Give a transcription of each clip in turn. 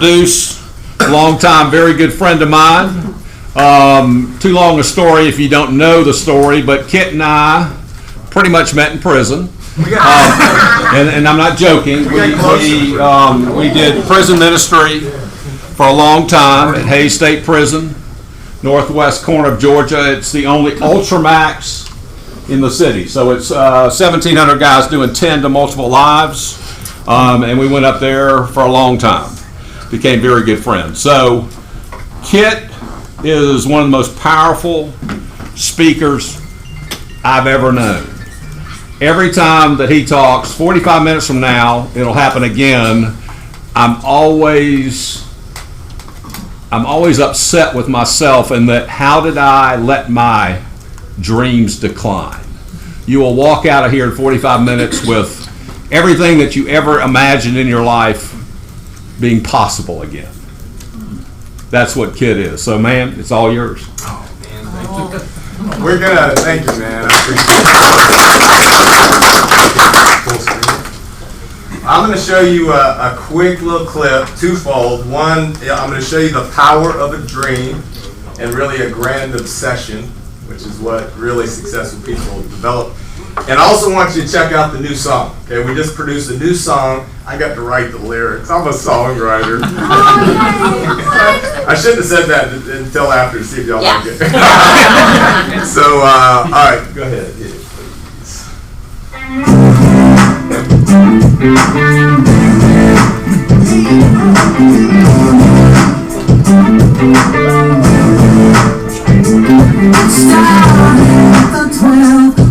Introduce a long-time, very good friend of mine. Too long a story if you don't know the story, but Kit and I pretty much met in prison. And I'm not joking. We did prison ministry for a long time at Hays State Prison, northwest corner of Georgia. It's the only Ultramax in the city. So it's 1,700 guys doing 10 to multiple lives. And we went up there for a long time. Became very good friends. So Kit is one of the most powerful speakers I've ever known. Every time that he talks, 45 minutes from now, it'll happen again. I'm always upset with myself in that how did I let my dreams decline? You will walk out of here in 45 minutes with everything that you ever imagined in your life being possible again. That's what Kit is. So, man, it's all yours. Oh, man, thank you. We're gonna thank you, man. I appreciate it. I'm gonna show you a quick little clip, twofold. One, I'm gonna show you the power of a dream and really a grand obsession, which is what really successful people develop. And I also want you to check out the new song. Okay, we just produced a new song. I got to write the lyrics. I'm a songwriter. I shouldn't have said that until after to see if y'all like it. So, all right, go ahead. Yeah,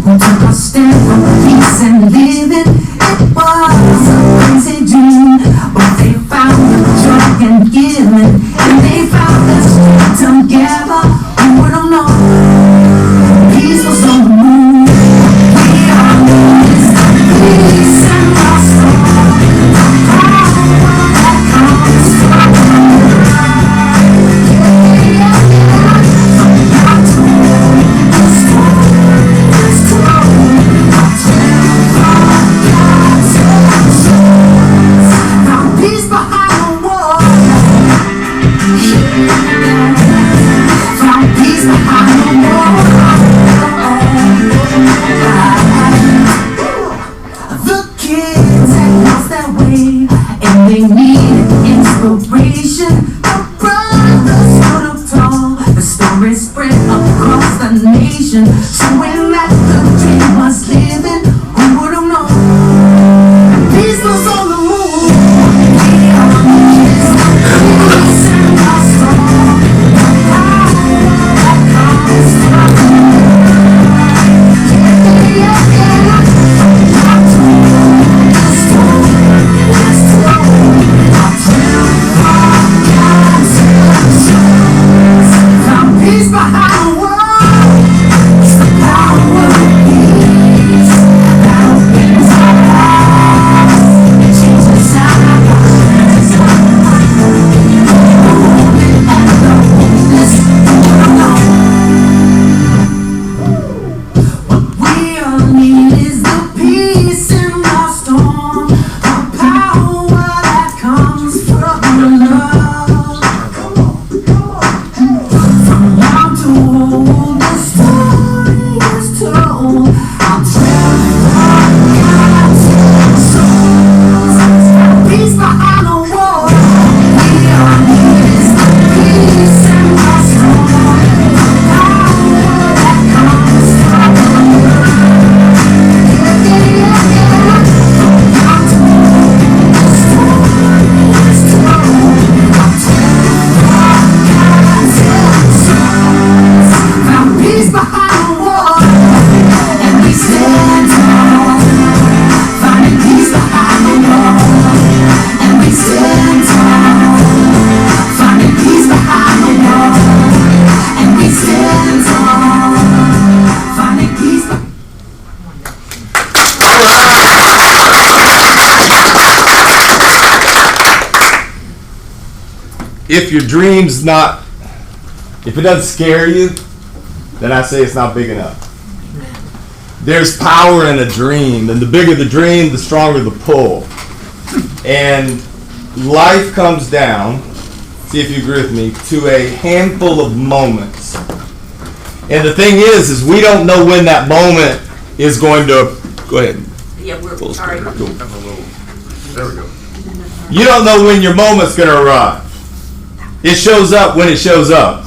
I stand for peace and living. It was a crazy dream, but they found the joy in giving, and they found the strength together. Who would have known? Peace was on the moon. We are peace and lost all the power that comes from if your dream's not, if it doesn't scare you, then I say it's not big enough. There's power in a dream, and the bigger the dream, the stronger the pull. And life comes down, see if you agree with me, to a handful of moments. And the thing is we don't know when that moment is going to, go ahead. Yeah, we're Full sorry. screen. Cool. There we go. You don't know when your moment's going to arrive. It shows up when it shows up.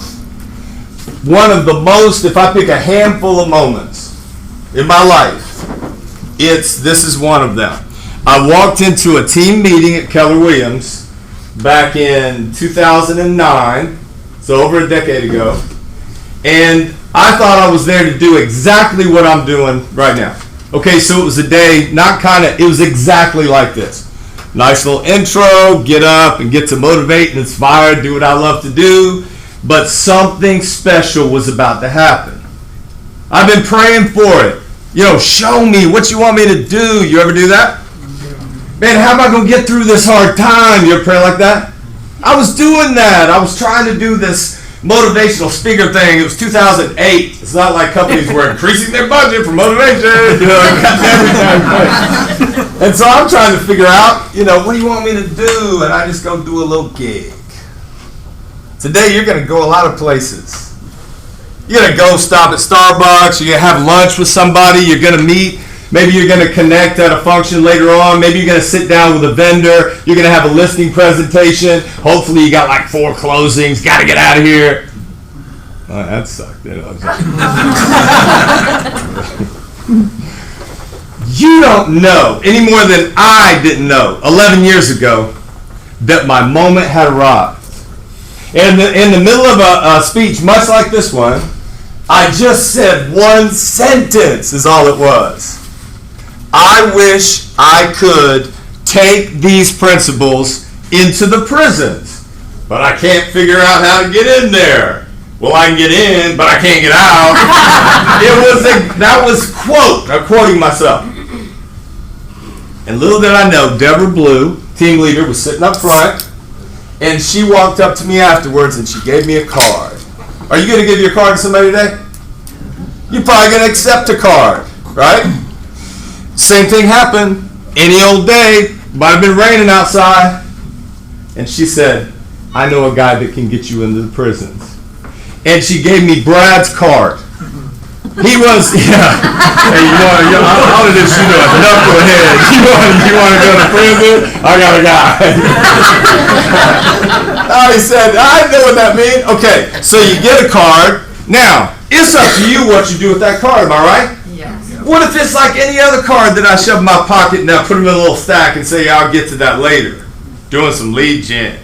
One of the most, if I pick a handful of moments in my life, this is one of them. I walked into a team meeting at Keller Williams back in 2009, so over a decade ago, and I thought I was there to do exactly what I'm doing right now. Okay, so it was a day, it was exactly like this. Nice little intro, get up and get to motivate and inspire, do what I love to do, but something special was about to happen. I've been praying for it. Show me what you want me to do. You ever do that? Man, how am I going to get through this hard time? You ever pray like that? I was doing that. I was trying to do this motivational speaker thing. It was 2008. It's not like companies were increasing their budget for motivation. And so I'm trying to figure out, what do you want me to do? And I just go do a little gig. Today you're going to go a lot of places. You're going to go stop at Starbucks. You're going to have lunch with somebody. You're going to meet. Maybe you're going to connect at a function later on. Maybe you're going to sit down with a vendor. You're going to have a listing presentation. Hopefully you got like 4 closings. Got to get out of here. Oh, that sucked. You don't know any more than I didn't know 11 years ago that my moment had arrived. And in the middle of a speech much like this one, I just said one sentence is all it was. I wish I could take these principles into the prisons, but I can't figure out how to get in there. Well, I can get in, but I can't get out. That was I'm quoting myself. And little did I know, Deborah Blue, team leader, was sitting up front, and she walked up to me afterwards and she gave me a card. Are you going to give your card to somebody today? You're probably going to accept a card, right? Same thing happened. Any old day, might have been raining outside. And she said, I know a guy that can get you into the prisons. And she gave me Brad's card. He was, Hey, how did this knucklehead? You want to go to prison? I got a guy. He said, I know what that means. Okay, so you get a card. Now, it's up to you what you do with that card, am I right? Yes. What if it's like any other card that I shove in my pocket and I put them in a little stack and say, I'll get to that later? Doing some lead gen.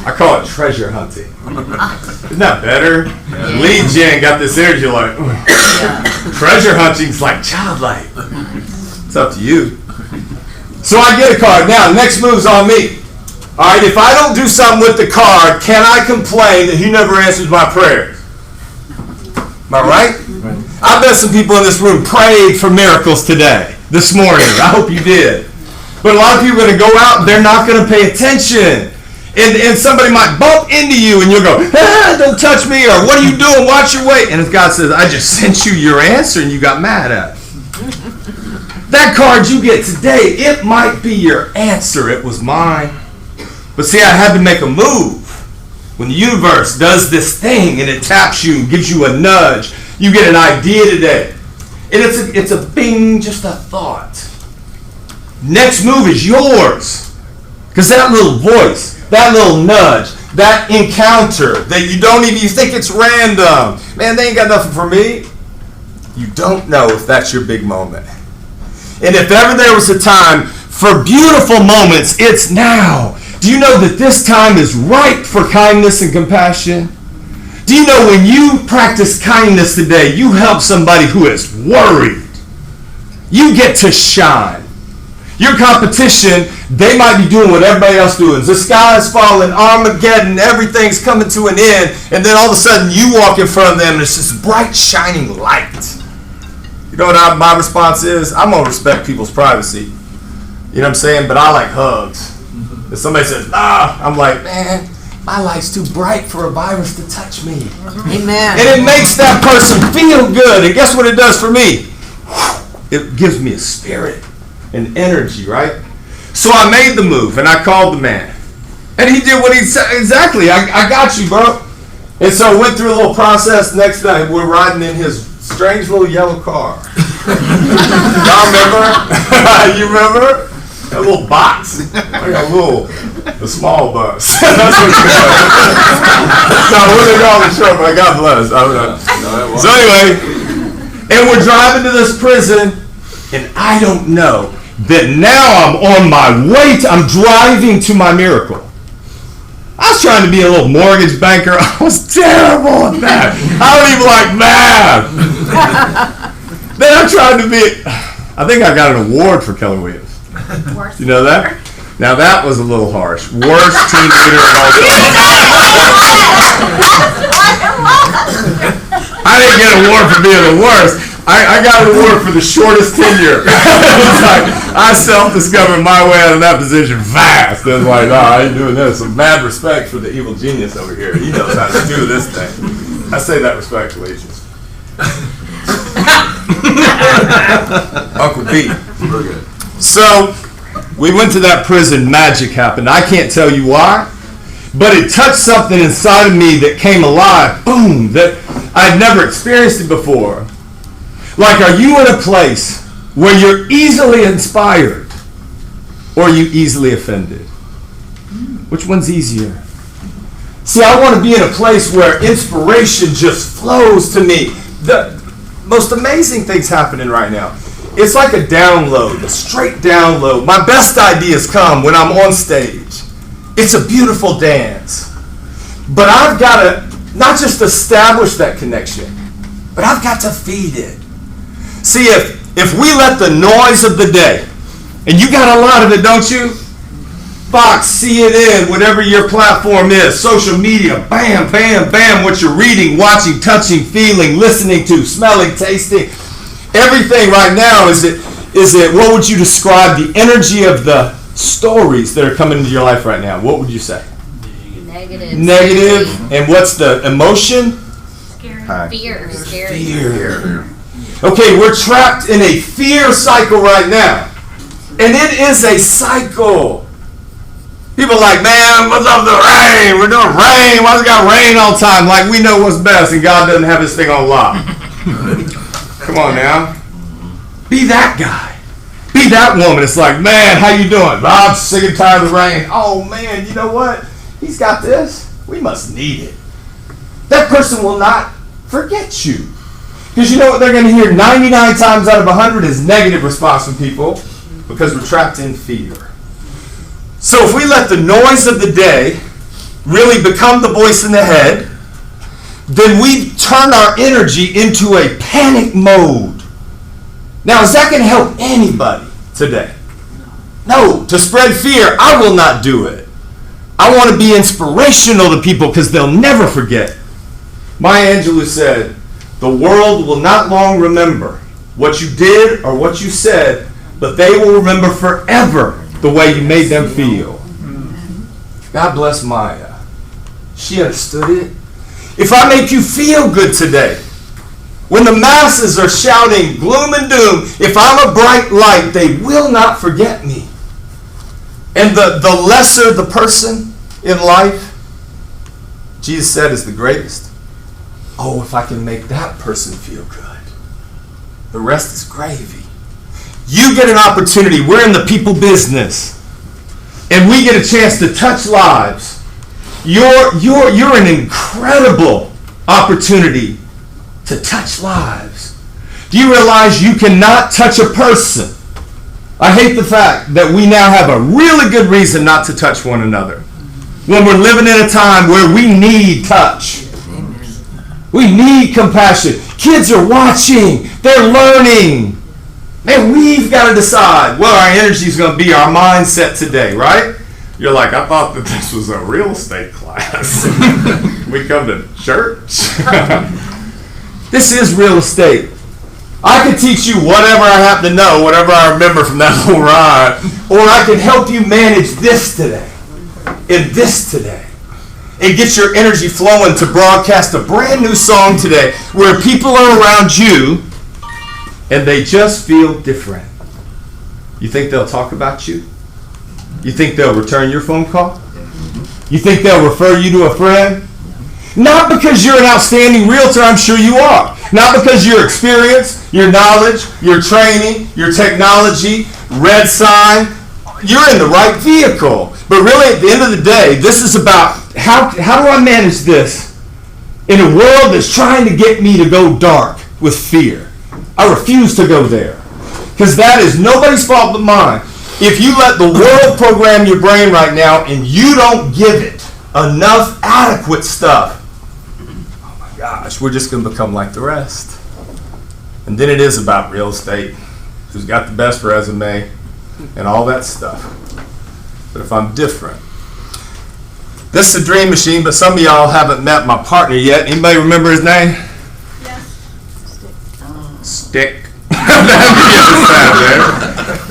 I call it treasure hunting. Isn't that better? Lead gen got this energy like, treasure hunting's like childlike. It's up to you. So I get a card. Now, the next move's on me. All right, if I don't do something with the card, can I complain that he never answers my prayers? Am I right? I bet some people in this room prayed for miracles today, this morning. I hope you did. But a lot of people are going to go out and they're not going to pay attention. And somebody might bump into you and you'll go, don't touch me, or what are you doing? Watch your weight. And if God says, I just sent you your answer and you got mad at it. That card you get today, it might be your answer. It was mine. But see, I had to make a move. When the universe does this thing and it taps you and gives you a nudge, you get an idea today. And it's a bing, just a thought. Next move is yours. Because that little voice, that little nudge, that encounter that you think it's random. Man, they ain't got nothing for me. You don't know if that's your big moment. And if ever there was a time for beautiful moments, it's now. Do you know that this time is ripe for kindness and compassion? Do you know when you practice kindness today, you help somebody who is worried? You get to shine. Your competition, they might be doing what everybody else doing. The sky is falling, Armageddon, everything's coming to an end, and then all of a sudden you walk in front of them and it's this bright, shining light. You know what my response is? I'm going to respect people's privacy. You know what I'm saying? But I like hugs. If somebody says, I'm like, man, my light's too bright for a virus to touch me. Amen. And it makes that person feel good. And guess what it does for me? It gives me a spirit and energy, right? So I made the move and I called the man. And he did what he said. Exactly. I got you, bro. And so went through a little process. Next night, we're riding in his strange little yellow car. Y'all remember? You remember? A little box. Like a small bus. That's what it was. No, what they call it short, but God bless. So anyway, and we're driving to this prison, and I don't know that now I'm on my way I'm driving to my miracle. I was trying to be a little mortgage banker. I was terrible at that. I don't even like math. Then I tried to be, I think I got an award for Keller Williams. You know that? Now that was a little harsh. Worst team leader of all time. I didn't get an award for being the worst. I got an award for the shortest tenure. It's like, I self-discovered my way out of that position fast. It was like, oh, I ain't doing this. Some mad respect for the evil genius over here. He knows how to do this thing. I say that respectfully. Uncle B. We're good. So, we went to that prison. Magic happened. I can't tell you why, but it touched something inside of me that came alive. Boom! That I'd never experienced it before. Like, are you in a place where you're easily inspired or are you easily offended? Which one's easier? See, I want to be in a place where inspiration just flows to me. The most amazing things happening right now. It's like a download, a straight download. My best ideas come when I'm on stage. It's a beautiful dance. But I've got to not just establish that connection, but I've got to feed it. See, if we let the noise of the day, and you got a lot of it, don't you? Fox, CNN, whatever your platform is, social media, bam, bam, bam, what you're reading, watching, touching, feeling, listening to, smelling, tasting. Everything right now is it, what would you describe the energy of the stories that are coming into your life right now? What would you say? Negative. Negative. And what's the emotion? Fear. Scary. Fear. Okay, we're trapped in a fear cycle right now. And it is a cycle. People are like, man, what's up with the rain? We're doing rain. Why's it got rain all the time? Like we know what's best and God doesn't have his thing on lock. Come on now. Be that guy. Be that woman. It's like, man, how you doing? I'm sick and tired of the rain. Oh, man, you know what? He's got this. We must need it. That person will not forget you. Because you know what they're going to hear 99 times out of 100 is negative response from people because we're trapped in fear. So if we let the noise of the day really become the voice in the head, then we turn our energy into a panic mode. Now, is that going to help anybody today? No. To spread fear, I will not do it. I want to be inspirational to people because they'll never forget. Maya Angelou said, the world will not long remember what you did or what you said, but they will remember forever the way you made them feel. God bless Maya. She understood it. If I make you feel good today, when the masses are shouting gloom and doom, if I'm a bright light, they will not forget me. And the lesser the person in life, Jesus said, is the greatest. Oh, if I can make that person feel good, the rest is gravy. You get an opportunity. We're in the people business. And we get a chance to touch lives. You're an incredible opportunity to touch lives. Do you realize you cannot touch a person? I hate the fact that we now have a really good reason not to touch one another. When we're living in a time where we need touch. We need compassion. Kids are watching. They're learning. Man, we've got to decide what our energy is going to be, our mindset today, right? You're like, I thought that this was a real estate class. We come to church. This is real estate. I can teach you whatever I happen to know, whatever I remember from that whole ride, or I can help you manage this today, and this today, and get your energy flowing to broadcast a brand new song today where people are around you and they just feel different. You think they'll talk about you? You think they'll return your phone call? You think they'll refer you to a friend? Not because you're an outstanding realtor, I'm sure you are. Not because your experience, your knowledge, your training, your technology, red sign, you're in the right vehicle. But really, at the end of the day, this is about how do I manage this in a world that's trying to get me to go dark with fear. I refuse to go there because that is nobody's fault but mine. If you let the world program your brain right now and you don't give it enough adequate stuff, oh my gosh, we're just going to become like the rest. And then it is about real estate, who's got the best resume and all that stuff. But if I'm different, this is a dream machine, but some of y'all haven't met my partner yet. Anybody remember his name? Yes. Stick.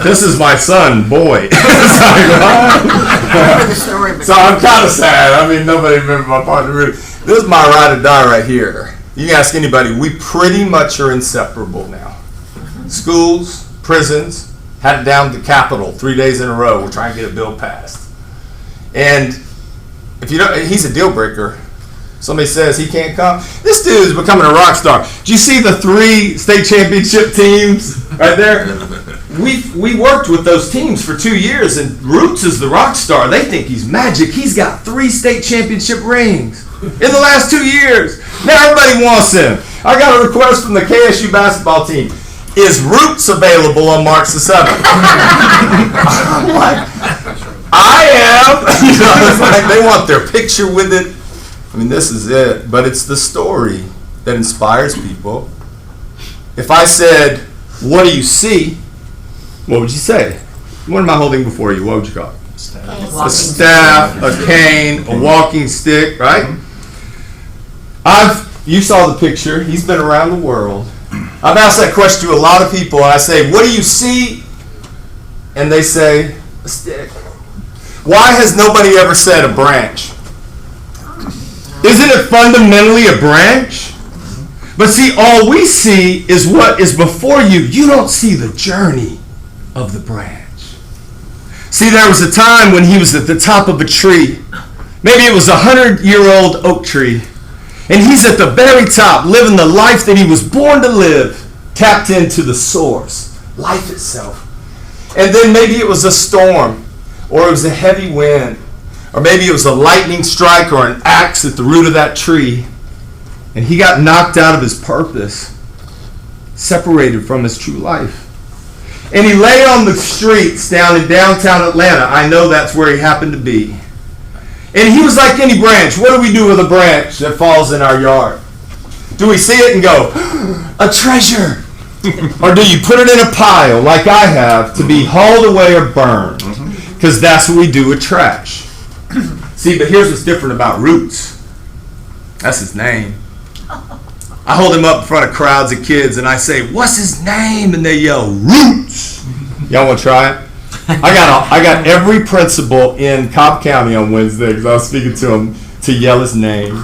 This is my son, Boy. So I'm kind of sad. I mean, nobody remembers my partner really. This is my ride or die right here. You can ask anybody. We pretty much are inseparable now. Schools, prisons, had it down to the Capitol 3 days in a row. We're trying to get a bill passed. And if you don't, he's a deal breaker. Somebody says he can't come. This dude is becoming a rock star. Do you see the 3 state championship teams right there? We worked with those teams for 2 years, and Roots is the rock star. They think he's magic. He's got 3 state championship rings in the last 2 years. Now everybody wants him. I got a request from the KSU basketball team. Is Roots available on March the 7th? I'm like, I am. You know, it's like they want their picture with it. I mean, this is it. But it's the story that inspires people. If I said, what do you see? What would you say? What am I holding before you? What would you call it? A staff, a cane, a walking stick, right? You saw the picture. He's been around the world. I've asked that question to a lot of people, and I say, what do you see? And they say, a stick. Why has nobody ever said a branch? Isn't it fundamentally a branch? But see, all we see is what is before you. You don't see the journey of the branch. See, there was a time when he was at the top of a tree. Maybe it was a 100-year-old oak tree. And he's at the very top, living the life that he was born to live, tapped into the source, life itself. And then maybe it was a storm, or it was a heavy wind, or maybe it was a lightning strike or an axe at the root of that tree. And he got knocked out of his purpose, separated from his true life. And he lay on the streets down in downtown Atlanta. I know that's where he happened to be. And he was like any branch. What do we do with a branch that falls in our yard? Do we see it and go, a treasure? Or do you put it in a pile like I have to be hauled away or burned? Because that's what we do with trash. See, but here's what's different about Roots. That's his name. I hold him up in front of crowds of kids and I say, what's his name? And they yell, Roots. Y'all want to try it? I got every principal in Cobb County on Wednesday because I was speaking to him to yell his name.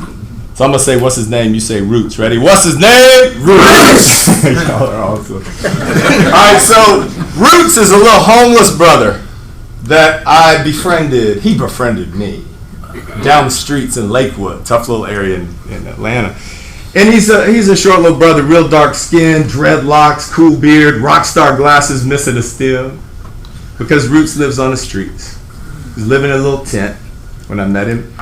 So I'm going to say, what's his name? You say Roots. Ready? What's his name? Roots. Y'all are awesome. All right, so Roots is a little homeless brother that I befriended. He befriended me down the streets in Lakewood, tough little area in Atlanta. And he's a short little brother, real dark skin, dreadlocks, cool beard, rock star glasses, missing a stem. Because Roots lives on the streets. He's living in a little tent when I met him.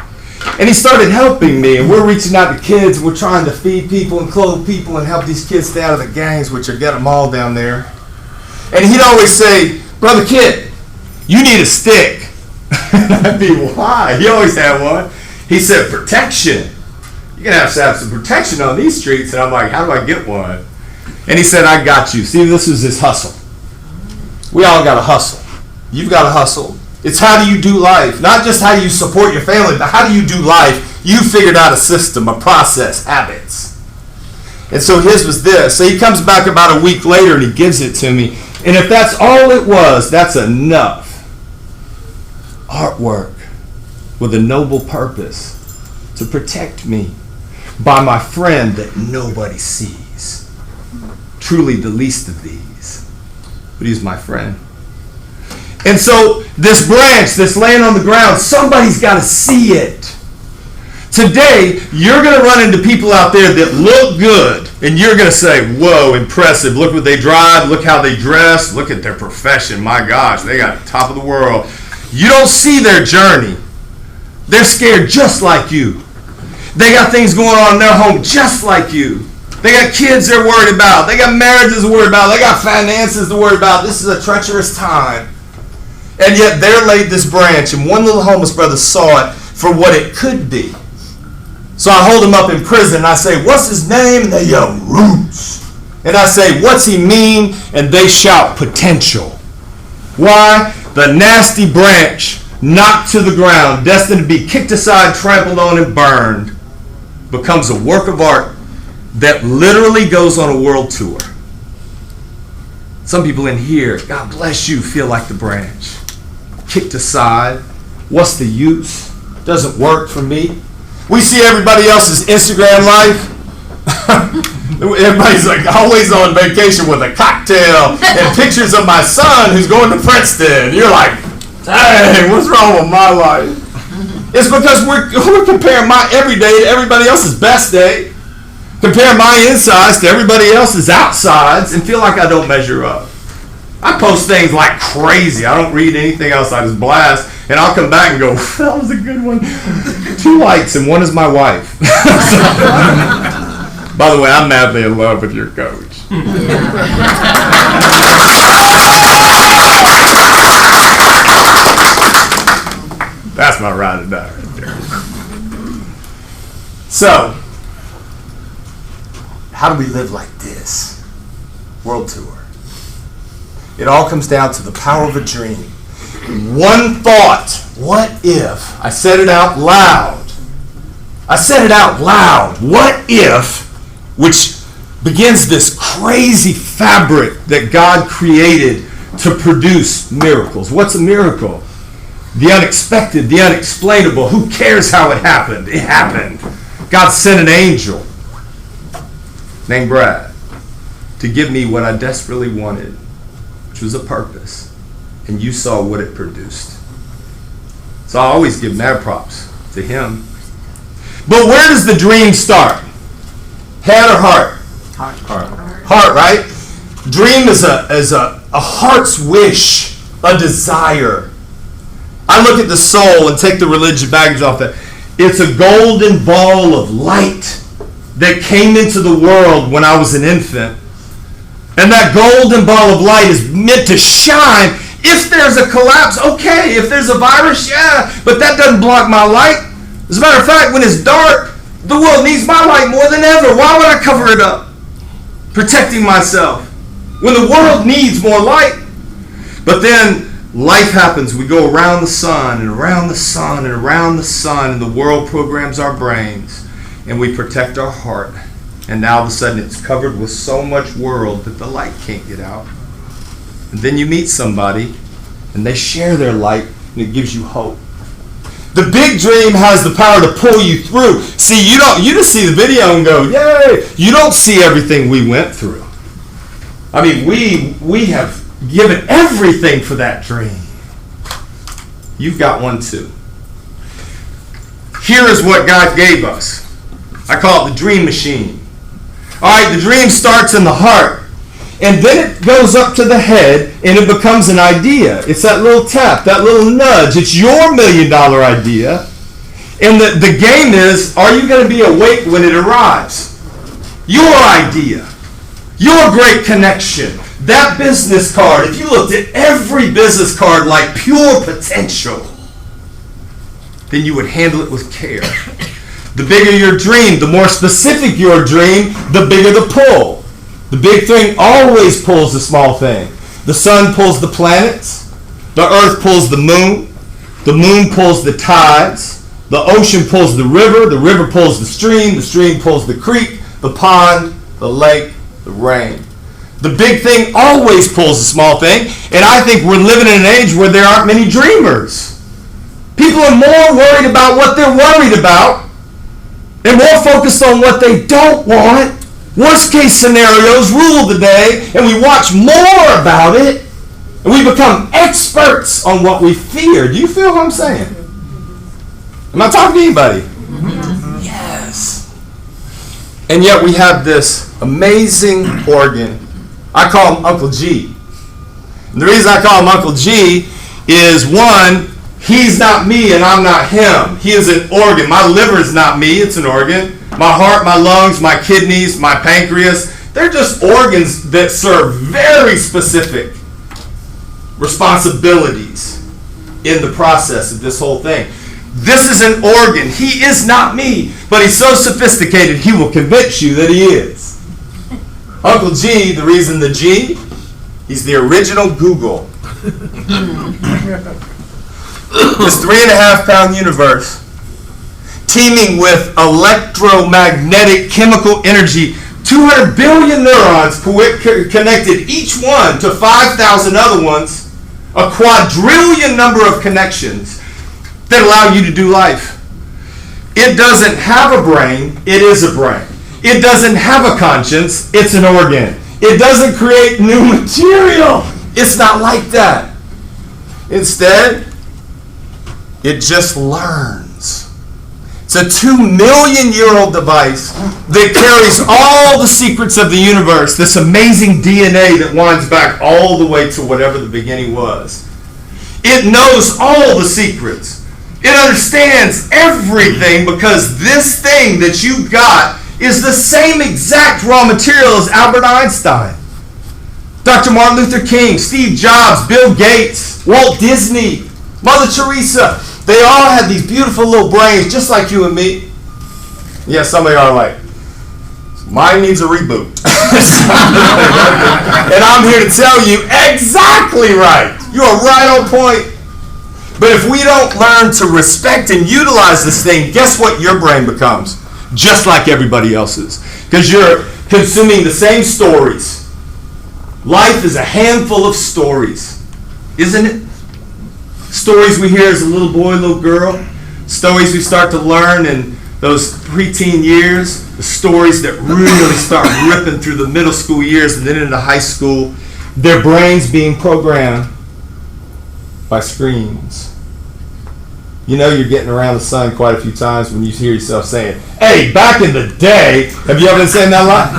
And he started helping me, and we're reaching out to kids, and we're trying to feed people and clothe people and help these kids stay out of the gangs, which are getting them all down there. And he'd always say, Brother Kid, you need a stick. I'd be, why? He always had one. He said, protection. You're going to have some protection on these streets. And I'm like, how do I get one? And he said, I got you. See, this was his hustle. We all got to hustle. You've got to hustle. It's how do you do life. Not just how do you support your family, but how do you do life. You figured out a system, a process, habits. And so his was this. So he comes back about a week later and he gives it to me. And if that's all it was, that's enough. Artwork with a noble purpose to protect me by my friend that nobody sees. Truly the least of these. But he's my friend. And so this branch that's laying on the ground, somebody's got to see it. Today, you're going to run into people out there that look good, and you're going to say, whoa, impressive. Look what they drive. Look how they dress. Look at their profession. My gosh, they got the top of the world. You don't see their journey. They're scared just like you. They got things going on in their home just like you. They got kids they're worried about. They got marriages to worry about. They got finances to worry about. This is a treacherous time. And yet there laid this branch, and one little homeless brother saw it for what it could be. So I hold him up in prison, and I say, what's his name? And they yell, Roots. And I say, what's he mean? And they shout, potential. Why? The nasty branch, knocked to the ground, destined to be kicked aside, trampled on, and burned, becomes a work of art that literally goes on a world tour. Some people in here, God bless you, feel like the branch. Kicked aside. What's the use? Doesn't work for me. We see everybody else's Instagram life. Everybody's like always on vacation with a cocktail and pictures of my son who's going to Princeton. You're like, dang, what's wrong with my life? It's because we're comparing my everyday to everybody else's best day. Compare my insides to everybody else's outsides and feel like I don't measure up. I post things like crazy. I don't read anything else. I just blast. And I'll come back and go, that was a good one. 2 likes, and one is my wife. By the way, I'm madly in love with your coach. That's my ride or die right there. So, how do we live like this? World tour. It all comes down to the power of a dream. One thought. What if? I said it out loud. I said it out loud. What if? Which begins this crazy fabric that God created to produce miracles. What's a miracle? The unexpected, the unexplainable. Who cares how it happened? It happened. God sent an angel named Brad to give me what I desperately wanted, which was a purpose. And you saw what it produced. So I always give mad props to him. But where does the dream start? Head or heart? Heart, right? Dream is a heart's wish, a desire. I look at the soul and take the religious baggage off that. It's a golden ball of light that came into the world when I was an infant. And that golden ball of light is meant to shine. If there's a collapse, okay. If there's a virus, yeah. But that doesn't block my light. As a matter of fact, when it's dark, the world needs my light more than ever. Why would I cover it up? Protecting myself. When the world needs more light. But then life happens. We go around the sun and around the sun and around the sun, and the world programs our brains, and we protect our heart. And now all of a sudden it's covered with so much world that the light can't get out. And then you meet somebody and they share their light and it gives you hope. The big dream has the power to pull you through. See, you just see the video and go, yay! You don't see everything we went through. I mean, we have given everything for that dream. You've got one too. Here is what God gave us. I call it the dream machine. All right, the dream starts in the heart, and then it goes up to the head, and it becomes an idea. It's that little tap, that little nudge. It's your $1 million idea, and the game is, are you going to be awake when it arrives? Your idea, your great connection, that business card. If you looked at every business card like pure potential, then you would handle it with care. The bigger your dream, the more specific your dream, the bigger the pull. The big thing always pulls the small thing. The sun pulls the planets. The earth pulls the moon. The moon pulls the tides. The ocean pulls the river pulls the stream pulls the creek, the pond, the lake, the rain. The big thing always pulls the small thing, and I think we're living in an age where there aren't many dreamers. People are more worried about what they're worried about, and more focused on what they don't want. Worst case scenarios rule the day, and we watch more about it, And we become experts on what we fear. Do you feel what I'm saying? Am I talking to anybody? Yes. And yet we have this amazing organ. I call him Uncle G. And the reason I call him Uncle G is, one, he's not me and I'm not him. He is an organ. My liver is not me, it's an organ. My heart, my lungs, my kidneys, my pancreas, they're just organs that serve very specific responsibilities in the process of this whole thing. This is an organ. He is not me, but he's so sophisticated he will convince you that he is. Uncle G, the reason the G, he's the original Google. This 3.5-pound universe, teeming with electromagnetic chemical energy, 200 billion neurons connected, each one to 5,000 other ones, a quadrillion number of connections that allow you to do life. It doesn't have a brain, it is a brain. It doesn't have a conscience, it's an organ. It doesn't create new material. It's not like that. Instead, it just learns. It's a 2-million-year-old device that carries all the secrets of the universe, this amazing DNA that winds back all the way to whatever the beginning was. It knows all the secrets. It understands everything because this thing that you got is the same exact raw material as Albert Einstein, Dr. Martin Luther King, Steve Jobs, Bill Gates, Walt Disney, Mother Teresa. They all had these beautiful little brains just like you and me. Yeah, some of you are like, mine needs a reboot. And I'm here to tell you, exactly right. You are right on point. But if we don't learn to respect and utilize this thing, guess what your brain becomes? Just like everybody else's. Because you're consuming the same stories. Life is a handful of stories, isn't it? Stories we hear as a little boy, little girl. Stories we start to learn in those preteen years. The stories that really start ripping through the middle school years and then into high school. Their brains being programmed by screens. You know you're getting around the sun quite a few times when you hear yourself saying, hey, back in the day, have you ever been saying that a lot?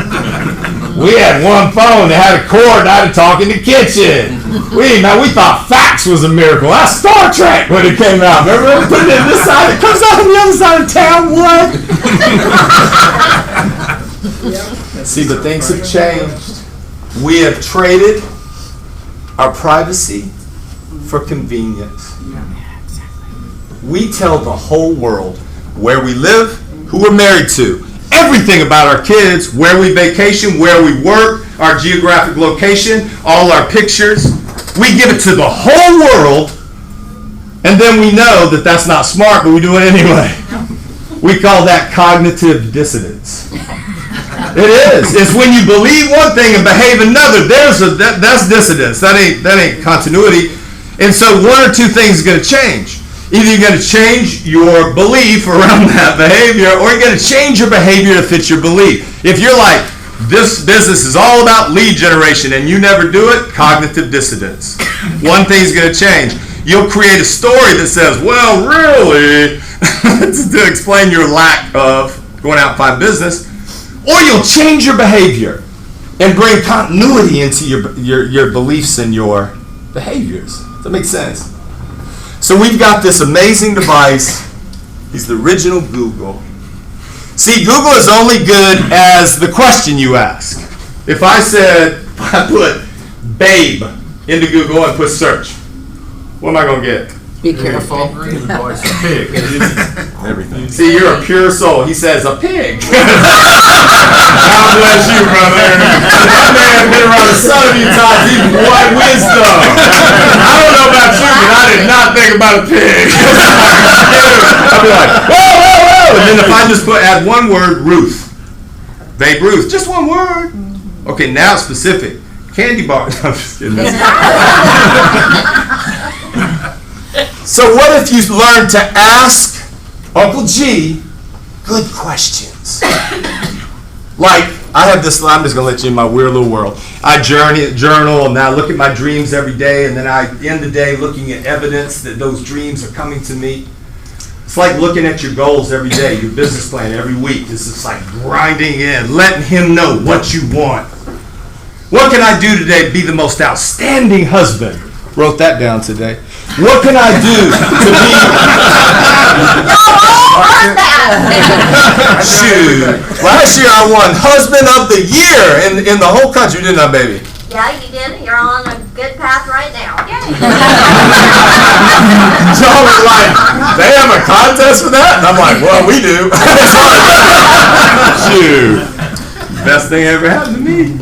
We had one phone that had a cord and I had to talk in the kitchen. We thought fax was a miracle. That's Star Trek when it came out. Remember? Put it in this side, it comes out on the other side of town. What? See, but things have changed. We have traded our privacy for convenience. We tell the whole world where we live, who we're married to, everything about our kids, where we vacation, where we work, our geographic location, all our pictures. We give it to the whole world, and then we know that that's not smart, but we do it anyway. We call that cognitive dissonance. It is. It's when you believe one thing and behave another. That's dissonance. That ain't continuity. And so one or two things is going to change. Either you're going to change your belief around that behavior, or you're going to change your behavior to fit your belief. If you're like, this business is all about lead generation and you never do it, cognitive dissonance. One thing's going to change. You'll create a story that says, well, really, to explain your lack of going out and find business. Or you'll change your behavior and bring continuity into your beliefs and your behaviors. Does that make sense? So we've got this amazing device. He's the original Google. See, Google is only good as the question you ask. If I put babe into Google and put search, what am I going to get? Be careful. Pig. Everything. See, you're a pure soul. He says a pig. God bless you, brother. That man has been around the sun a few times. He's white wisdom. I don't know about you, but I did not think about a pig. I'd be like, whoa, whoa, whoa. And then if I just add one word, Ruth. Babe Ruth. Just one word. Okay, now it's specific. Candy bar. I'm just kidding. So what if you learn to ask Uncle G good questions? Like, I have this, I'm just going to let you in my weird little world. I journal, and I look at my dreams every day, and then I end the day looking at evidence that those dreams are coming to me. It's like looking at your goals every day, your business plan every week. It's just like grinding in, letting him know what you want. What can I do today to be the most outstanding husband? Wrote that down today. What can I do to be... Shoot. Last year I won Husband of the Year in the whole country, didn't I, baby? Yeah, you did. You're on a good path right now. Y'all were like, they have a contest for that? And I'm like, well, we do. Shoot. Best thing ever happened to me.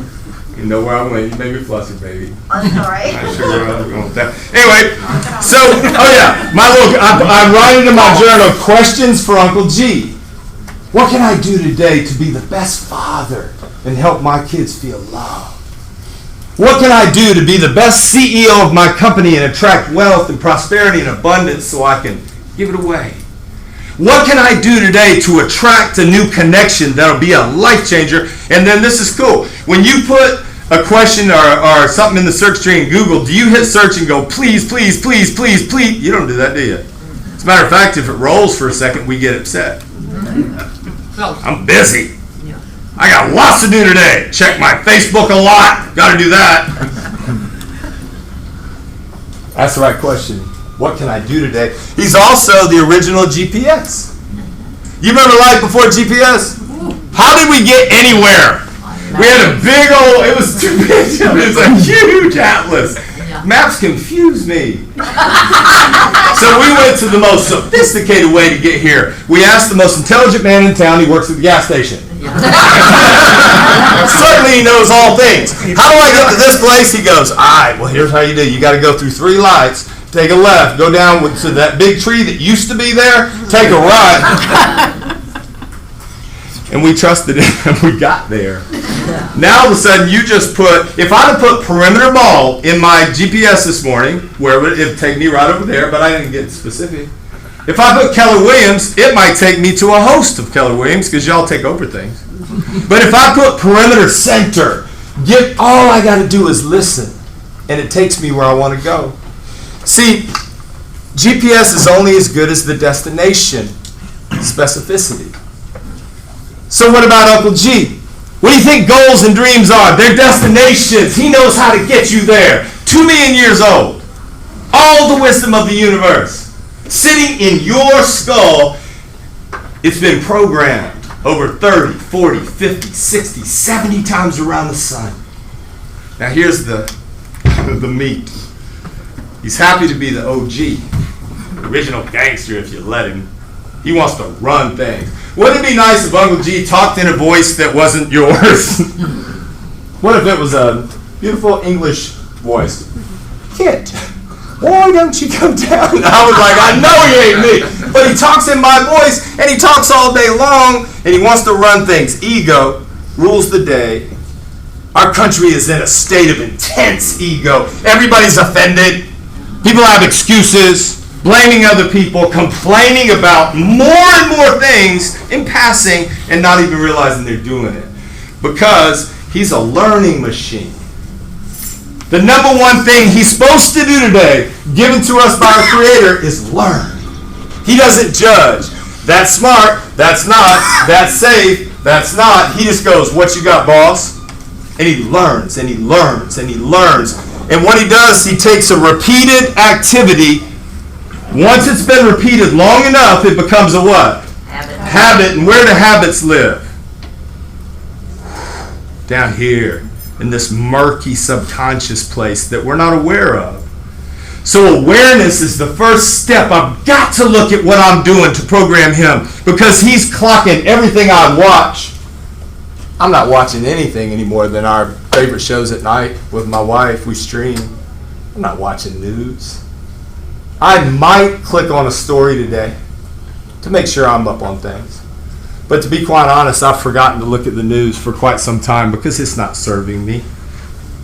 You know where I went. You made me flustered, baby. I'm sorry. I'm sure where I was going with that. Anyway, so, oh yeah, I write into my journal, questions for Uncle G. What can I do today to be the best father and help my kids feel loved? What can I do to be the best CEO of my company and attract wealth and prosperity and abundance so I can give it away? What can I do today to attract a new connection that'll be a life changer? And then this is cool. When you put a question or something in the search tree in Google, do you hit search and go, please, please, please, please, please? You don't do that, do you? As a matter of fact, if it rolls for a second, we get upset. I'm busy. I got lots to do today. Check my Facebook a lot. Got to do that. That's the right question. What can I do today? He's also the original GPS. You remember life before GPS? How did we get anywhere? We had a big old, it was too big. It was a huge atlas. Maps confuse me. So we went to the most sophisticated way to get here. We asked the most intelligent man in town. He works at the gas station. Certainly he knows all things. How do I get to this place? He goes, all right, well, here's how you do. You got to go through 3 lights, take a left, go down to that big tree that used to be there, take a right. And we trusted him, and we got there. Now all of a sudden, you just put, if I'd have put perimeter mall in my GPS this morning, where it'd take me right over there, but I didn't get specific. If I put Keller Williams, it might take me to a host of Keller Williams, because y'all take over things. But if I put perimeter center, all I got to do is listen, and it takes me where I want to go. See, GPS is only as good as the destination, specificity. So what about Uncle G? What do you think goals and dreams are? They're destinations. He knows how to get you there. 2 million years old. All the wisdom of the universe. Sitting in your skull, it's been programmed over 30, 40, 50, 60, 70 times around the sun. Now here's the meat. He's happy to be the OG. The original gangster if you let him. He wants to run things. Wouldn't it be nice if Uncle G talked in a voice that wasn't yours? What if it was a beautiful English voice? Kit, why don't you come down? I was like, I know he ain't me. But he talks in my voice, and he talks all day long, and he wants to run things. Ego rules the day. Our country is in a state of intense ego. Everybody's offended. People have excuses. Blaming other people, complaining about more and more things in passing and not even realizing they're doing it. Because he's a learning machine. The number one thing he's supposed to do today, given to us by our Creator, is learn. He doesn't judge. That's smart, that's not, that's safe, that's not. He just goes, what you got, boss? And he learns, and he learns, and he learns. And what he does, he takes a repeated activity. Once it's been repeated long enough, it becomes a what? Habit. And where do habits live? Down here, in this murky subconscious place that we're not aware of. So awareness is the first step. I've got to look at what I'm doing to program him, because he's clocking everything I watch. I'm not watching anything any more than our favorite shows at night with my wife. We stream. I'm not watching news. I might click on a story today to make sure I'm up on things. But to be quite honest, I've forgotten to look at the news for quite some time because it's not serving me.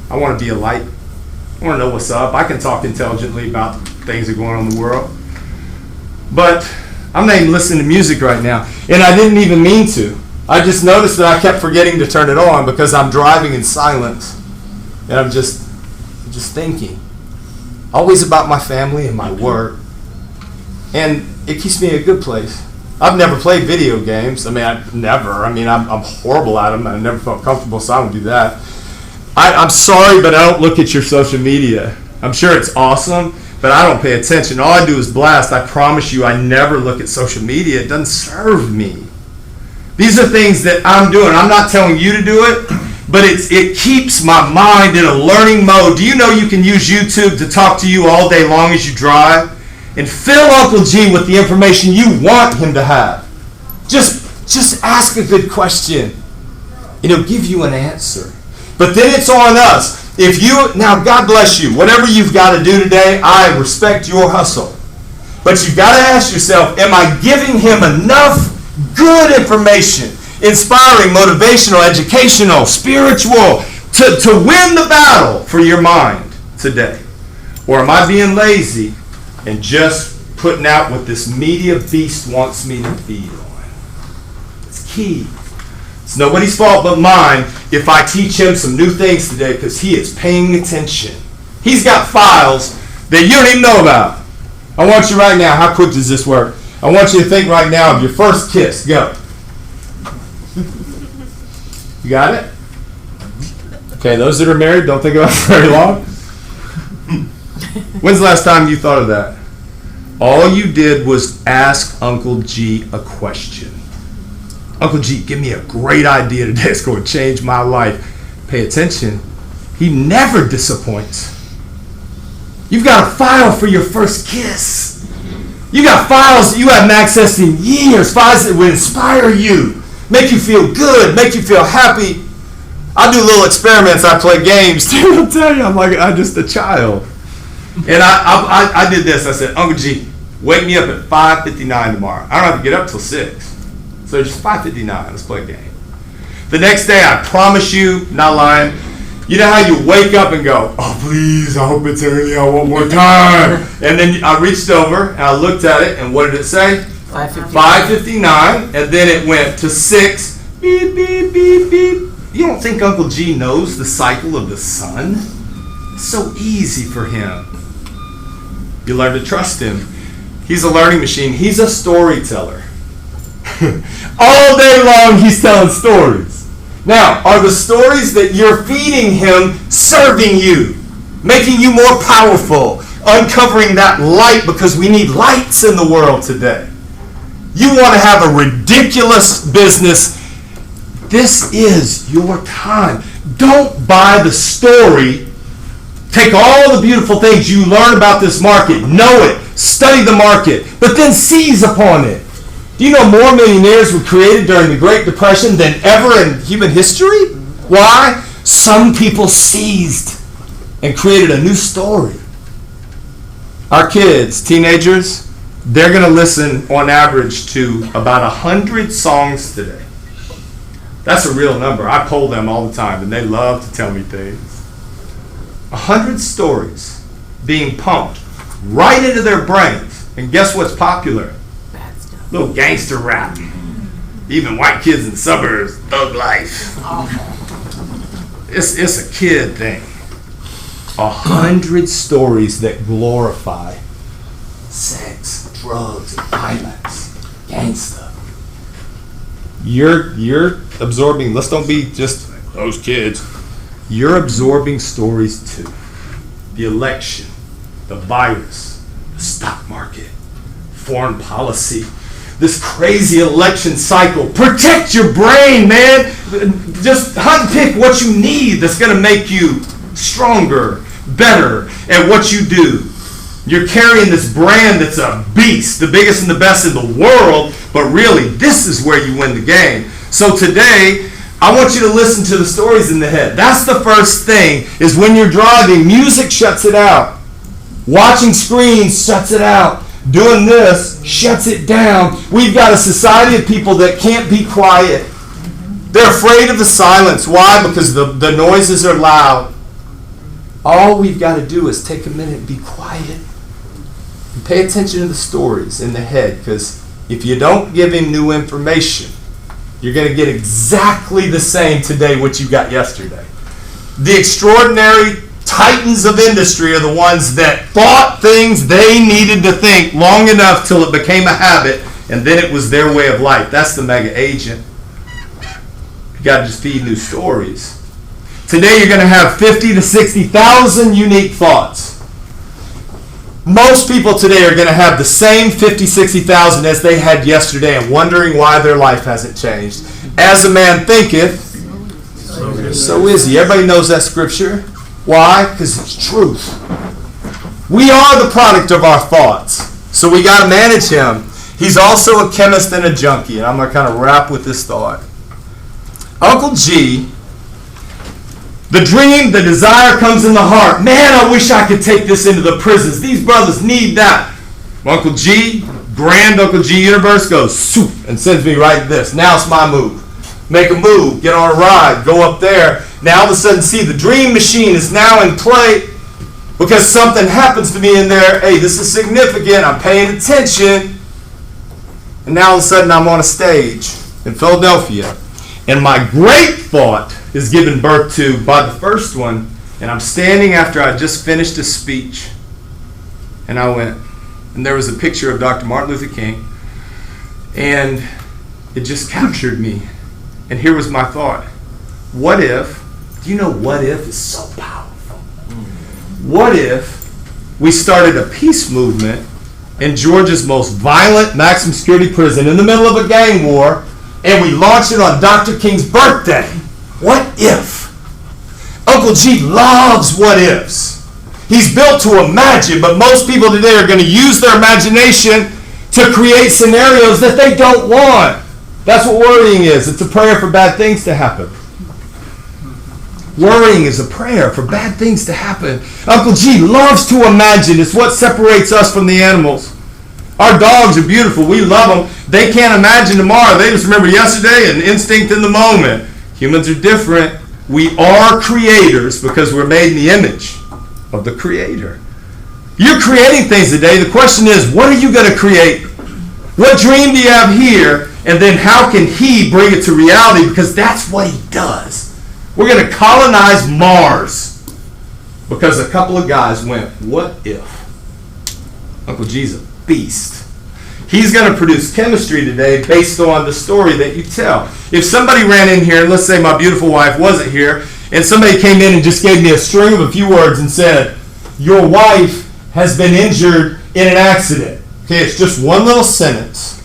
I want to be a light. I want to know what's up. I can talk intelligently about things that are going on in the world. But I'm not even listening to music right now. And I didn't even mean to. I just noticed that I kept forgetting to turn it on because I'm driving in silence. And I'm just thinking. Always about my family and my work. And it keeps me in a good place. I've never played video games. I'm horrible at them. I never felt comfortable, so I don't do that. I'm sorry, but I don't look at your social media. I'm sure it's awesome, but I don't pay attention. All I do is blast. I promise you, I never look at social media. It doesn't serve me. These are things that I'm doing. I'm not telling you to do it, but it keeps my mind in a learning mode. Do you know you can use YouTube to talk to you all day long as you drive? And fill Uncle G with the information you want him to have. Just ask a good question, and he'll give you an answer. But then it's on us. Now, God bless you. Whatever you've got to do today, I respect your hustle. But you've got to ask yourself, am I giving him enough good information, inspiring, motivational, educational, spiritual, to win the battle for your mind today? Or am I being lazy and just putting out what this media beast wants me to feed on? It's key. It's nobody's fault but mine if I teach him some new things today because he is paying attention. He's got files that you don't even know about. I want you right now, how quick does this work? I want you to think right now of your first kiss. Go. You got it? Okay, those that are married, don't think about it very long. When's the last time you thought of that? All you did was ask Uncle G a question. Uncle G, give me a great idea today. It's going to change my life. Pay attention. He never disappoints. You've got a file for your first kiss. You got files that you haven't accessed in years. Files that would inspire you, make you feel good, make you feel happy. I do little experiments. I play games. I'll tell you, I'm just a child. And I did this. I said, Uncle G, wake me up at 5:59 tomorrow. I don't have to get up till 6. So just 5:59. Let's play a game. The next day, I promise you, not lying, you know how you wake up and go, oh, please, I hope it's early. I want more time. And then I reached over, and I looked at it, and what did it say? 5:59. And then it went to 6. Beep, beep, beep, beep. You don't think Uncle G knows the cycle of the sun? It's so easy for him. You learn to trust him. He's a learning machine. He's a storyteller. All day long he's telling stories. Now, are the stories that you're feeding him serving you? Making you more powerful? Uncovering that light, because we need lights in the world today. You want to have a ridiculous business. This is your time. Don't buy the story. Take all the beautiful things you learn about this market, know it, study the market, but then seize upon it. Do you know more millionaires were created during the Great Depression than ever in human history? Why? Some people seized and created a new story. Our kids, teenagers, they're going to listen on average to about 100 songs today. That's a real number. I poll them all the time, and they love to tell me things. 100 stories being pumped right into their brains. And guess what's popular? Little gangster rap. Even white kids in the suburbs, thug life. It's a kid thing. 100 stories that glorify sex, drugs, violence, gangsta. You're absorbing, let's don't be just those kids. You're absorbing stories too. The election, the virus, the stock market, foreign policy, this crazy election cycle. Protect your brain, man. Just hunt and pick what you need that's going to make you stronger, better at what you do. You're carrying this brand that's a beast, the biggest and the best in the world, but really, this is where you win the game. So today, I want you to listen to the stories in the head. That's the first thing, is when you're driving, music shuts it out. Watching screens shuts it out. Doing this shuts it down. We've got a society of people that can't be quiet. They're afraid of the silence. Why? Because the noises are loud. All we've got to do is take a minute and be quiet. And pay attention to the stories in the head, because if you don't give him new information, you're going to get exactly the same today what you got yesterday. The extraordinary titans of industry are the ones that thought things they needed to think long enough till it became a habit, and then it was their way of life. That's the mega agent. You got to just feed new stories. Today you're going to have 50 to 60,000 unique thoughts. Most people today are going to have the same 50, 60,000 as they had yesterday and wondering why their life hasn't changed. As a man thinketh, so is he. Everybody knows that scripture. Why? Because it's truth. We are the product of our thoughts. So we got to manage him. He's also a chemist and a junkie. And I'm going to kind of wrap with this thought. Uncle G, the dream, the desire comes in the heart. Man, I wish I could take this into the prisons. These brothers need that. Uncle G, Grand Uncle G Universe goes, soup, and sends me right this. Now it's my move. Make a move, get on a ride, go up there. Now all of a sudden, see, the dream machine is now in play because something happens to me in there. Hey, this is significant. I'm paying attention. And now all of a sudden, I'm on a stage in Philadelphia. And my great thought is given birth to by the first one. And I'm standing after I just finished a speech. And I went, and there was a picture of Dr. Martin Luther King. And it just captured me. And here was my thought. What if, do you know what if is so powerful? What if we started a peace movement in Georgia's most violent maximum security prison in the middle of a gang war, and we launched it on Dr. King's birthday? What if? Uncle G loves what ifs. He's built to imagine, but most people today are going to use their imagination to create scenarios that they don't want. That's what worrying is. It's a prayer for bad things to happen. Worrying is a prayer for bad things to happen. Uncle G loves to imagine. It's what separates us from the animals. Our dogs are beautiful. We love them. They can't imagine tomorrow. They just remember yesterday and instinct in the moment. Humans are different. We are creators because we're made in the image of the Creator. You're creating things today. The question is, what are you going to create? What dream do you have here? And then how can he bring it to reality? Because that's what he does. We're going to colonize Mars because a couple of guys went, what if? Uncle G's a beast. He's going to produce chemistry today based on the story that you tell. If somebody ran in here, and let's say my beautiful wife wasn't here, and somebody came in and just gave me a string of a few words and said, your wife has been injured in an accident. Okay, it's just one little sentence.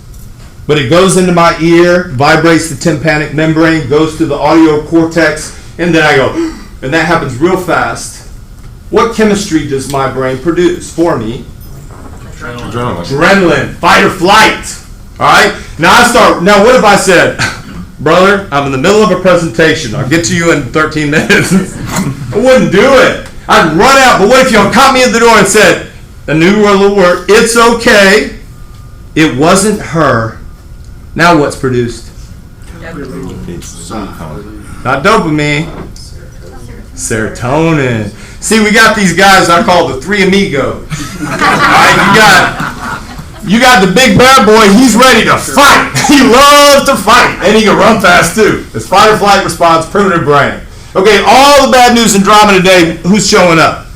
But it goes into my ear, vibrates the tympanic membrane, goes to the audio cortex, and then I go, and that happens real fast. What chemistry does my brain produce for me? Adrenaline, fight or flight. All right? Now what if I said, brother, I'm in the middle of a presentation. I'll get to you in 13 minutes. I wouldn't do it. I'd run out. But what if y'all caught me at the door and said, a new little word, it's okay. It wasn't her. Now what's produced? Not dopamine. Serotonin. See, we got these guys I call the three amigos. Alright, you got the big bad boy, he's ready to fight. He loves to fight. And he can run fast too. It's fight or flight response, primitive brain. Okay, all the bad news and drama today, who's showing up?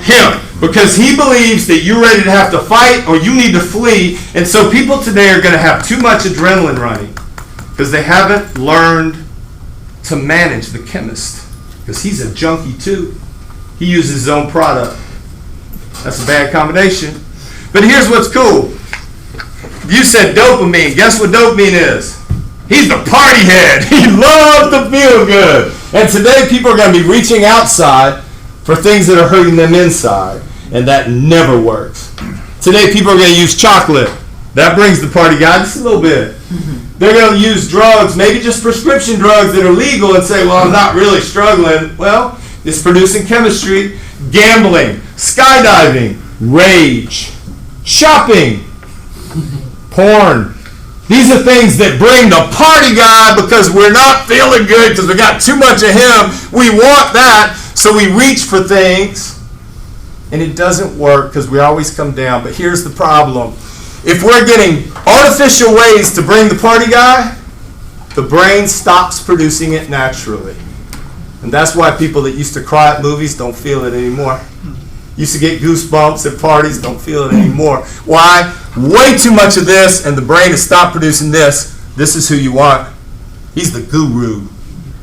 Him. Because he believes that you're ready to have to fight or you need to flee. And so people today are going to have too much adrenaline running because they haven't learned to manage the chemist. Because he's a junkie too. He uses his own product. That's a bad combination. But here's what's cool. You said dopamine. Guess what dopamine is? He's the party head. He loves to feel good. And today people are going to be reaching outside for things that are hurting them inside. And that never works. Today people are going to use chocolate. That brings the party guy just a little bit. They're going to use drugs, maybe just prescription drugs that are legal and say, well, I'm not really struggling. Well, it's producing chemistry, gambling, skydiving, rage, shopping, porn. These are things that bring the party guy because we're not feeling good because we got too much of him. We want that, so we reach for things. And it doesn't work because we always come down. But here's the problem. if we're getting artificial ways to bring the party guy, the brain stops producing it naturally. And that's why people that used to cry at movies don't feel it anymore. Used to get goosebumps at parties, don't feel it anymore. Why? Way too much of this, and the brain has stopped producing this. This is who you want. He's the guru.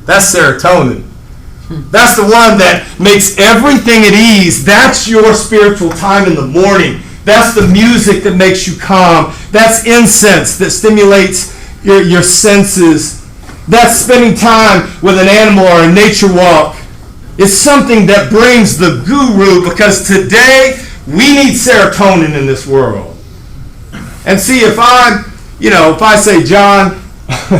That's serotonin. That's the one that makes everything at ease. That's your spiritual time in the morning. That's the music that makes you calm. That's incense that stimulates your senses. That's spending time with an animal or a nature walk. It's something that brings the guru, because today we need serotonin in this world. And see, if I say, John,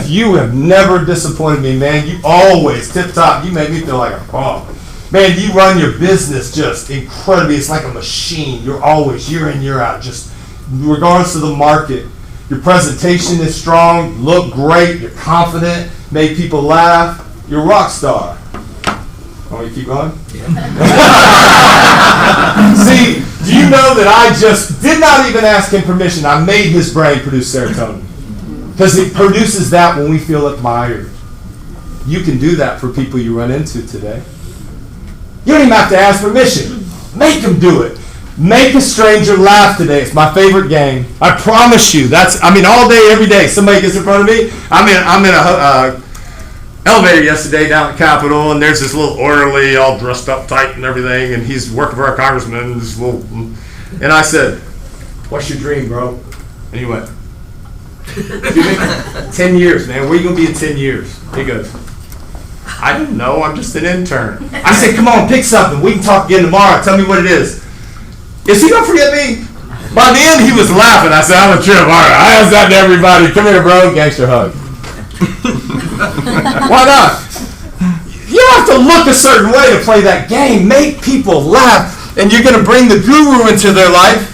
you have never disappointed me, man. You always tip top. You make me feel like a pro. Man, you run your business just incredibly. It's like a machine. You're always year in, year out, just regardless of the market. Your presentation is strong, look great, you're confident, make people laugh. You're a rock star. Want me to keep going? See, do you know that I just did not even ask him permission? I made his brain produce serotonin. Because it produces that when we feel admired. You can do that for people you run into today. You don't even have to ask permission. Make them do it. Make a stranger laugh today. It's my favorite game. I promise you. All day, every day. Somebody gets in front of me. I'm in a elevator yesterday down at Capitol, and there's this little orderly, all dressed up tight and everything, and he's working for our congressman. And I said, "What's your dream, bro?" And he went, 10 years, man. Where you going to be in 10 years? He goes, "I don't know. I'm just an intern." I said, "Come on, pick something. We can talk again tomorrow. Tell me what it is." Is he going to forget me? By the end, he was laughing. I said, "I'm a trip. All right. I asked that to everybody. Come here, bro. Gangster hug." Why not? You don't have to look a certain way to play that game. Make people laugh, and you're going to bring the guru into their life.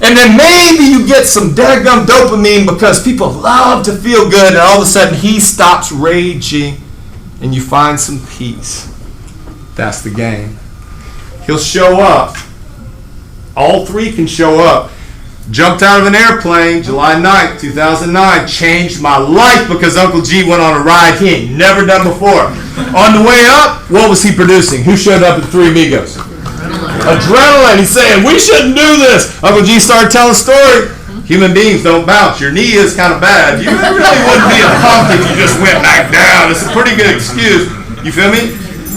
And then maybe you get some daggum dopamine because people love to feel good, and all of a sudden he stops raging and you find some peace. That's the game. He'll show up. All three can show up. Jumped out of an airplane July 9th, 2009. Changed my life because Uncle G went on a ride he ain't never done before. On the way up, what was he producing? Who showed up at Three Amigos? Adrenaline. He's saying, "We shouldn't do this." Uncle G started telling a story. Human beings don't bounce. Your knee is kind of bad. You really wouldn't be a punk if you just went back down. It's a pretty good excuse. You feel me?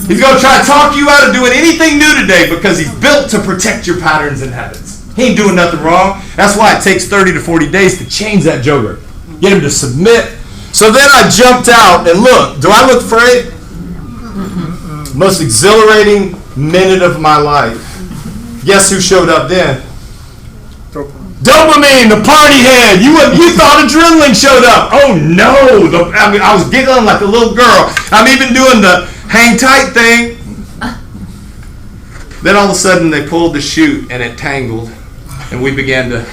He's going to try to talk you out of doing anything new today because he's built to protect your patterns and habits. He ain't doing nothing wrong. That's why it takes 30 to 40 days to change that joker. Get him to submit. So then I jumped out and look. Do I look afraid? Most exhilarating minute of my life. Guess who showed up then? Dopamine, the party head. You thought adrenaline showed up. Oh no! I was giggling like a little girl. I'm even doing the hang tight thing. Then all of a sudden they pulled the chute and it tangled, and we began to.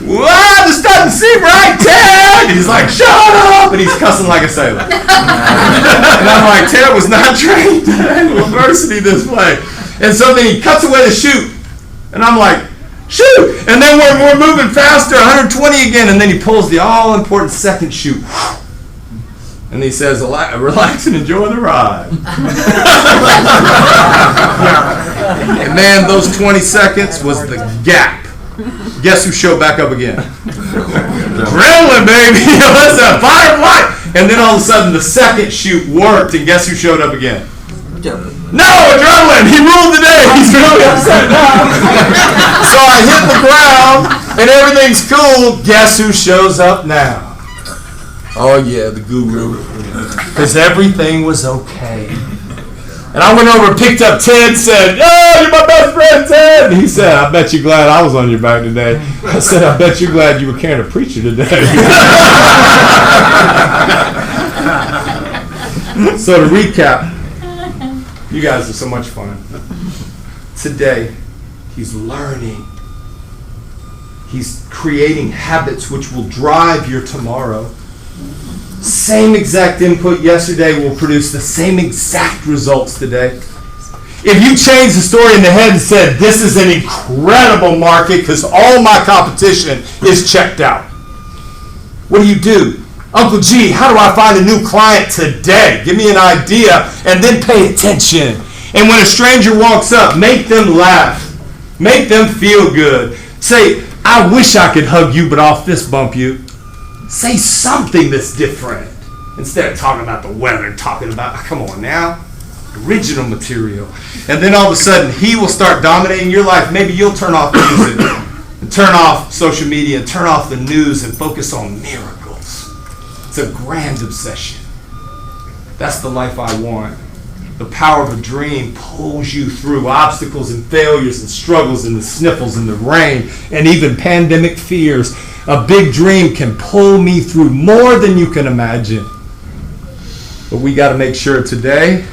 "Wow, this doesn't seem right, Ted!" He's like, "Shut up!" And he's cussing like a sailor. And I'm like, "Ted was not trained to handle adversity this way." And so then he cuts away the chute, and I'm like, "Shoot!" And then we're moving faster, 120 again, and then he pulls the all-important second chute. And he says, "Relax and enjoy the ride." And man, those 20 seconds was the gap. Guess who showed back up again? Adrenaline, baby. That's a fire and light. And then all of a sudden the second chute worked, and guess who showed up again? No, adrenaline. He ruled the day. He's really upset now. So I hit the ground and everything's cool. Guess who shows up now? Oh yeah, the guru. Because everything was okay. And I went over and picked up Ted and said, "Oh, you're my best friend, Ted." And he said, "I bet you're glad I was on your back today." I said, "I bet you're glad you were carrying a preacher today." So to recap, you guys are so much fun. Today, he's learning. He's creating habits which will drive your tomorrow. Same exact input yesterday will produce the same exact results today. If you changed the story in the head and said, this is an incredible market because all my competition is checked out. What do? Uncle G, how do I find a new client today? Give me an idea and then pay attention. And when a stranger walks up, make them laugh. Make them feel good. Say, I wish I could hug you, but I'll fist bump you. Say something that's different. Instead of talking about the weather and talking about, come on now, original material. And then all of a sudden, he will start dominating your life. Maybe you'll turn off music and turn off social media and turn off the news and focus on miracles. It's a grand obsession. That's the life I want. The power of a dream pulls you through obstacles and failures and struggles and the sniffles and the rain and even pandemic fears. A big dream can pull me through more than you can imagine. But we got to make sure today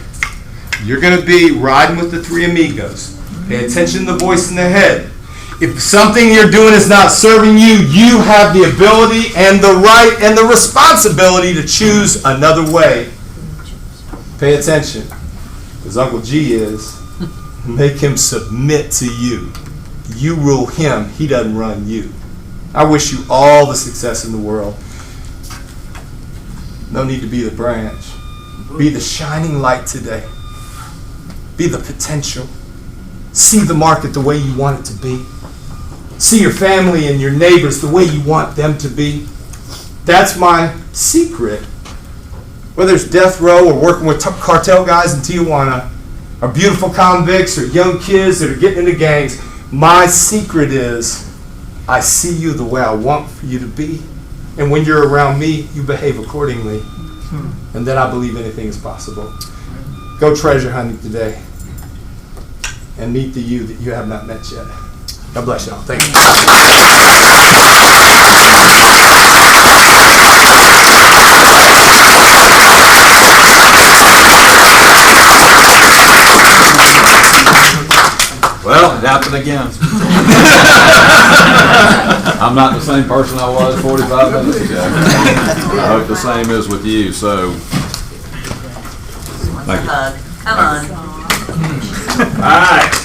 you're going to be riding with the three amigos. Pay attention to the voice in the head. If something you're doing is not serving you, you have the ability and the right and the responsibility to choose another way. Pay attention. Because Uncle G is, make him submit to you. You rule him. He doesn't run you. I wish you all the success in the world. No need to be the branch. Be the shining light today. Be the potential. See the market the way you want it to be. See your family and your neighbors the way you want them to be. That's my secret. Whether it's death row or working with cartel guys in Tijuana, or beautiful convicts or young kids that are getting into gangs, my secret is I see you the way I want for you to be. And when you're around me, you behave accordingly. And then I believe anything is possible. Go treasure hunting today and meet the you that you have not met yet. God bless y'all. Thank you. Well, it happened again. I'm not the same person I was 45 minutes ago. I hope the same is with you. So, thank you. Hug. Come on. All right.